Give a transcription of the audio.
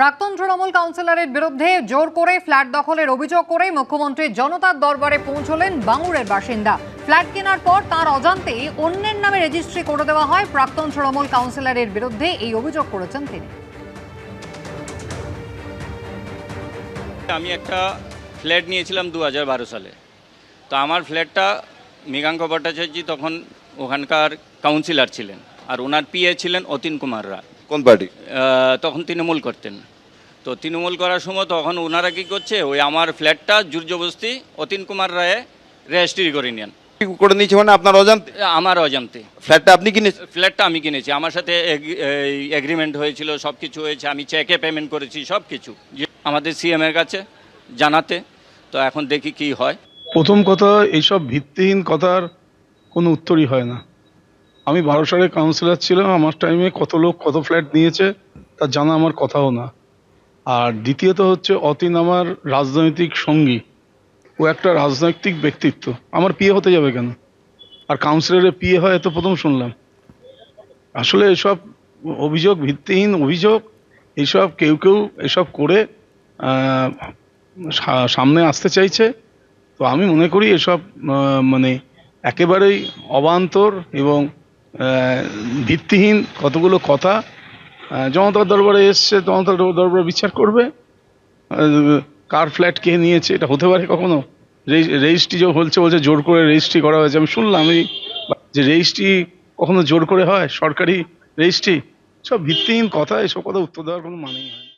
প্রাক্তন তৃণমূল কাউন্সিলরের বিরুদ্ধে জোর করে ফ্ল্যাট দখলের অভিযোগ করে মুখ্যমন্ত্রী জনতার দরবারে পৌঁছলেন বাঙুরের বাসিন্দা। ফ্ল্যাট কেনার পর তার অজান্তেই অন্যের নামে রেজিস্ট্রি করে দেওয়া হয়। প্রাক্তন তৃণমূল কাউন্সিলরের বিরুদ্ধে এই অভিযোগ করেছেন তিনি। আমি একটা ফ্ল্যাট নিয়েছিলাম 2012 সালে। তো আমার ফ্ল্যাটটা মৃগাঙ্ক ভট্টাচার্য তখন ওখানকার কাউন্সিলর ছিলেন, আর ওনার পিএ ছিলেন অতীন কুমার রায়। কোন পার্টি? তখন তৃণমূল করতেন। তো তৃণমূল করার সময় তখন ওনারা কী করছে, ওই আমার ফ্ল্যাটটা জোরজবস্তি অতীন কুমার রায়ে রেজিস্ট্রি করে নেন। করে নিয়েছে মানে আপনার অজান্তে? আমার অজান্তে। ফ্ল্যাটটা আপনি কিনেছেন? ফ্ল্যাটটা আমি কিনেছি, আমার সাথে এগ্রিমেন্ট হয়েছিল, সব কিছু হয়েছে, আমি চেকে পেমেন্ট করেছি, সব কিছু আমাদের সিএমের কাছে জানাতে। তো এখন দেখি কি হয়। প্রথম কথা, এইসব ভিত্তিহীন কথার কোনো উত্তরই হয় না। আমি 12 সালে কাউন্সিলর ছিলাম, আমার টাইমে কত লোক কত ফ্ল্যাট নিয়েছে তা জানা আমার কথাও না। আর দ্বিতীয়ত হচ্ছে, অতীন আমার রাজনৈতিক সঙ্গী, ও একটা রাজনৈতিক ব্যক্তিত্ব, আমার পিএ হতে যাবে কেন? আর কাউন্সিলরের পিএ হয় তো প্রথম শুনলাম। আসলে এসব অভিযোগ ভিত্তিহীন অভিযোগ। এইসব কেউ এসব করে সামনে আসতে চাইছে। তো আমি মনে করি এসব মানে একেবারেই অবান্তর এবং ভিত্তিহীন কতগুলো কথা। জনতার দরবারে এসছে, জনতার দরবারে বিচার করবে কার ফ্ল্যাট কে নিয়েছে। এটা হতে পারে কখনো? রেজিস্ট্রি যে বলছে জোর করে রেজিস্ট্রি করা হয়েছে, আমি শুনলাম যে রেজিস্ট্রি কখনো জোর করে হয়? সরকারি রেজিস্ট্রি? সব ভিত্তিহীন কথা, এসব কথা উত্তর দেওয়ার কোনো মানেই হয় না।